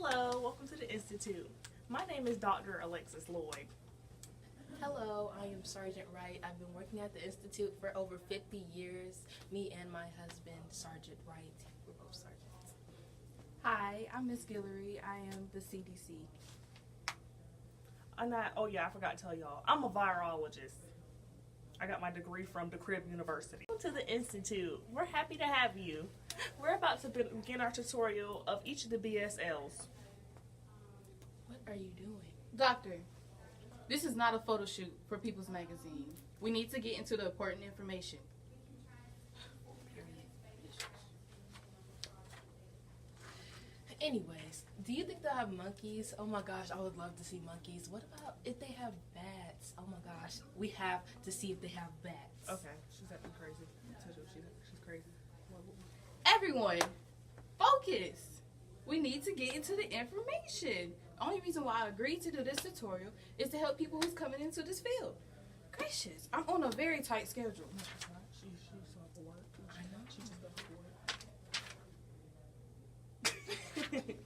Hello, welcome to the Institute. My name is Dr. Alexis Lloyd. Hello, I am Sergeant Wright. I've been working at the Institute for over 50 years. Me and my husband, Sergeant Wright, we're both sergeants. Hi, I'm Miss Guillory. I am the CDC. I forgot to tell y'all, I'm a virologist. I got my degree from DeKalb University. Welcome to the Institute. We're happy to have you. We're about to begin our tutorial of each of the BSLs. What are you doing? Doctor, this is not a photo shoot for People's Magazine. We need to get into the important information. Anyways, do you think they'll have monkeys? Oh my gosh, I would love to see monkeys. What about if they have bats? Oh my gosh, we have to see if they have bats. Okay, she's acting crazy. I told you she's crazy. Everyone, focus. We need to get into the information. The only reason why I agreed to do this tutorial is to help people who's coming into this field. Gracious, I'm on a very tight schedule. She's off of work. I know. She just got off work.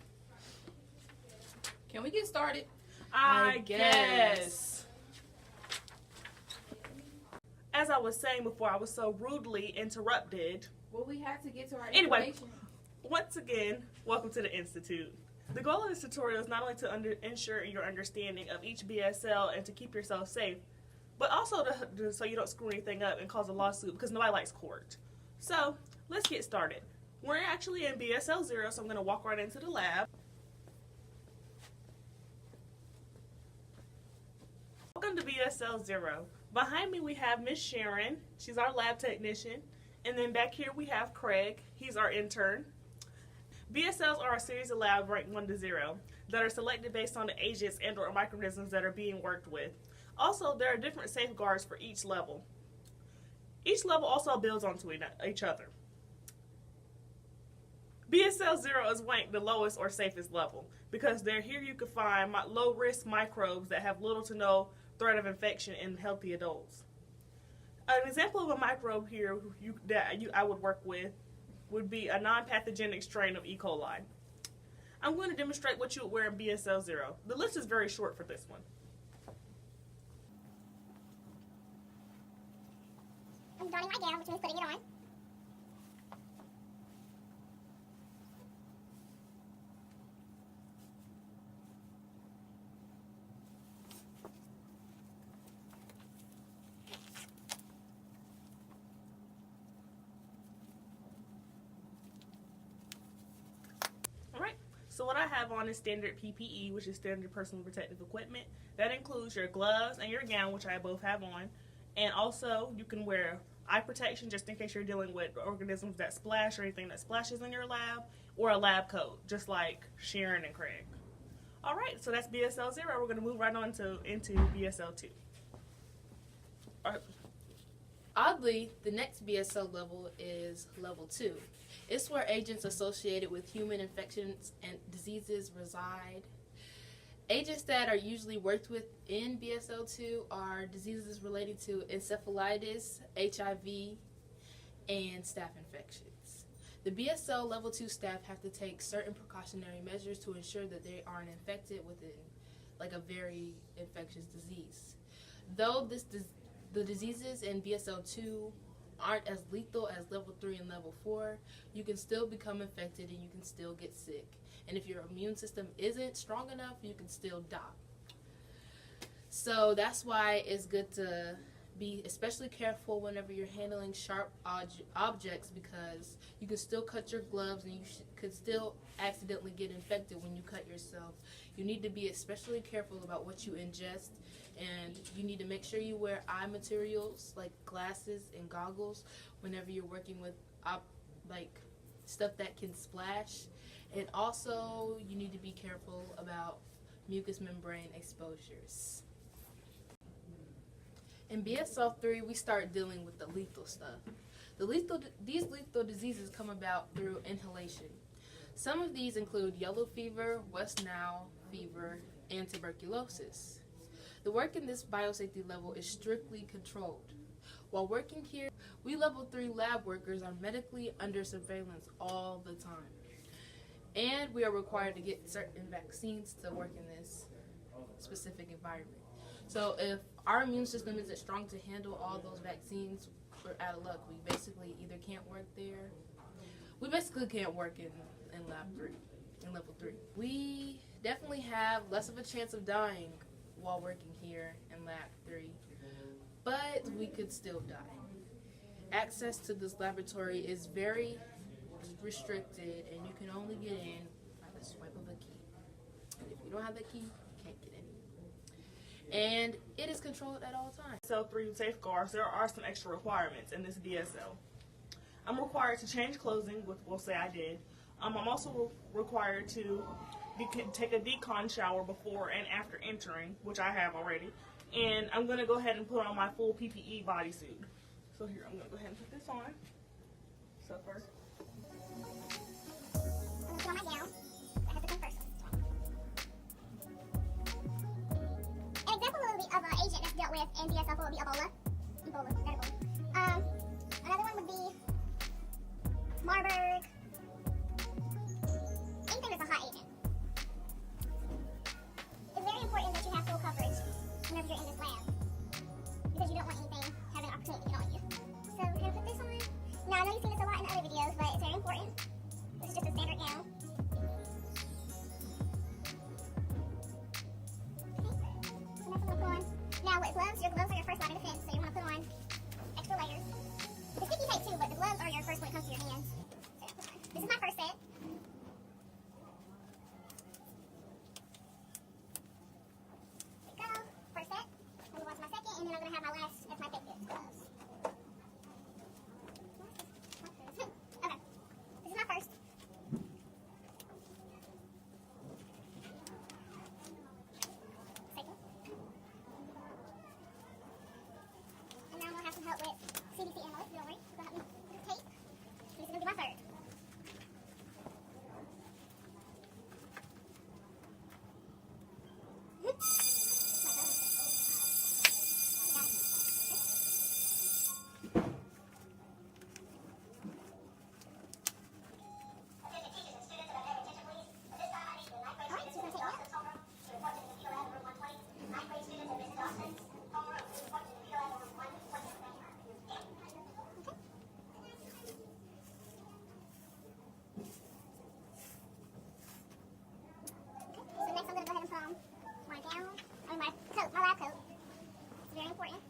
Can we get started? I guess. As I was saying before, I was so rudely interrupted. Well, we had to get to our Anyway. information. Once again, welcome to the Institute. The goal of this tutorial is not only to ensure your understanding of each BSL and to keep yourself safe, but also so you don't screw anything up and cause a lawsuit because nobody likes court. So, let's get started. We're actually in BSL 0, so I'm going to walk right into the lab. Welcome to BSL 0. Behind me we have Miss Sharon. She's our lab technician. And then back here we have Craig. He's our intern. BSLs are a series of labs ranked 1 to 0 that are selected based on the agents and or microorganisms that are being worked with. Also, there are different safeguards for each level. Each level also builds onto each other. BSL 0 is ranked the lowest or safest level because here you can find low-risk microbes that have little to no threat of infection in healthy adults. An example of a microbe here I would work with would be a non-pathogenic strain of E. coli. I'm going to demonstrate what you would wear in BSL 0. The list is very short for this one. I'm donning my gown, which means putting it on. So what I have on is standard PPE, which is standard personal protective equipment. That includes your gloves and your gown, which I both have on. And also, you can wear eye protection just in case you're dealing with organisms that splash or anything that splashes in your lab, or a lab coat, just like Sharon and Craig. All right, so that's BSL 0. We're going to move right on into BSL 2. All right. Oddly, the next BSL level is level 2. It's where agents associated with human infections and diseases reside. Agents that are usually worked with in BSL 2 are diseases related to encephalitis, HIV, and staph infections. The BSL level 2 staff have to take certain precautionary measures to ensure that they aren't infected with a very infectious disease. Though the diseases in BSL 2 aren't as lethal as level 3 and level 4, you can still become infected and you can still get sick. And if your immune system isn't strong enough, you can still die. So that's why it's good to be especially careful whenever you're handling sharp objects, because you can still cut your gloves and you could still accidentally get infected when you cut yourself. You need to be especially careful about what you ingest, and you need to make sure you wear eye materials like glasses and goggles whenever you're working with stuff that can splash. And also, you need to be careful about mucous membrane exposures. In BSL 3, we start dealing with the lethal stuff. These lethal diseases come about through inhalation. Some of these include yellow fever, West Nile fever, and tuberculosis. The work in this biosafety level is strictly controlled. While working here, we level 3 lab workers are medically under surveillance all the time. And we are required to get certain vaccines to work in this specific environment. So if our immune system isn't strong to handle all those vaccines, we're out of luck. We basically either can't work there. We basically can't work in lab 3, in level 3. We definitely have less of a chance of dying while working here in lab 3, but we could still die. Access to this laboratory is very restricted, and you can only get in by the swipe of a key. And if you don't have that key, you can't get in. And it is controlled at all times. DSL-3 safeguards, there are some extra requirements in this DSL. I'm required to change clothing, which we'll say I did. I'm also required to take a decon shower before and after entering, which I have already. And I'm going to go ahead and put on my full PPE bodysuit. So here, I'm going to go ahead and put this on. So first. I'm going to put on my gown. I have to come first. An example of an agent that's dealt with in DSL4 would be Ebola. Another one would be Marburg. Anything that's a hot agent. It's very important that you have full coverage whenever you're in this lab, because you don't want anything having an opportunity to get on you. So we're going to put this on. Now I know you've seen this a lot in other videos, but it's very important. This is just a standard gown. Now with gloves, your gloves are your first line of defense, so you want to put on extra layers. The sticky tape too, but the gloves are your first when it comes to your hands. So this is my first set. There we go. First set. I'm going to move on to my second, and then I'm going to have my last as my thickest gloves. Okay. This is my first. Second. And now I'm going to have some help with CDC analysts. Don't worry. They'll help me with the tape. This is going to be my third. So next I'm going to go ahead and put on my gown, my coat, my lab coat. It's very important.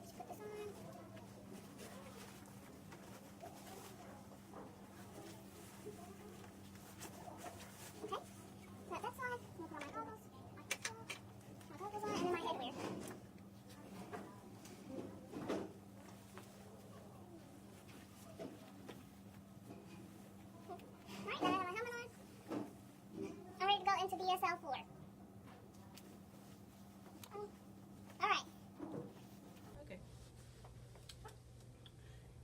Just put this on. Okay, so that's fine. I'm going to put on my goggles on, and then my headwear. Alright, now I have my helmet on. I'm ready to go into DSL4. Alright. Okay.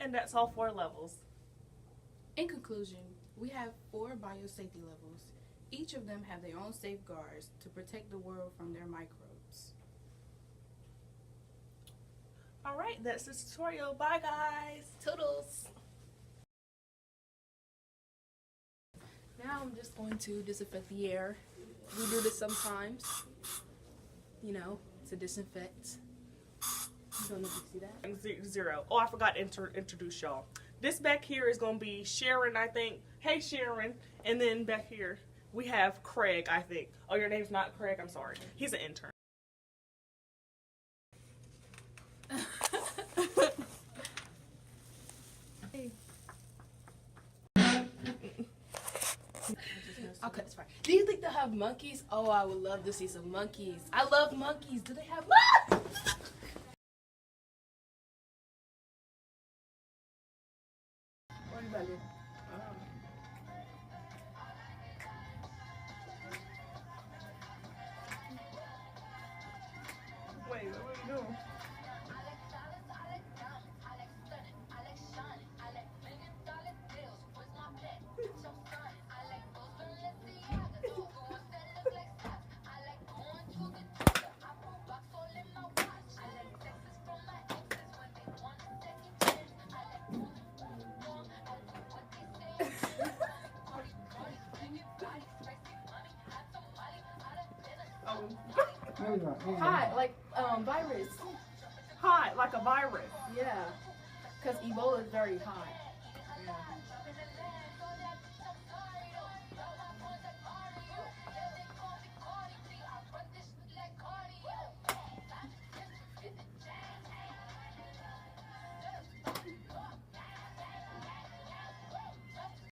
And that's all 4 levels. In conclusion, we have 4 biosafety levels. Each of them have their own safeguards to protect the world from their microbes. Alright, that's the tutorial. Bye guys. Toodles! Now I'm just going to disinfect the air. We do this sometimes, you know, to disinfect. I don't know if you see that. Zero. Oh, I forgot to introduce y'all. This back here is going to be Sharon, I think. Hey, Sharon. And then back here, we have Craig, I think. Oh, your name's not Craig? I'm sorry. He's an intern. Okay, it's fine. Do you think they'll have monkeys? Oh, I would love to see some monkeys. I love monkeys. Do they have monkeys? What about it? Wait, what are you doing? Hot, like virus. Hot, like a virus. Yeah. Because Ebola is very hot. Yeah.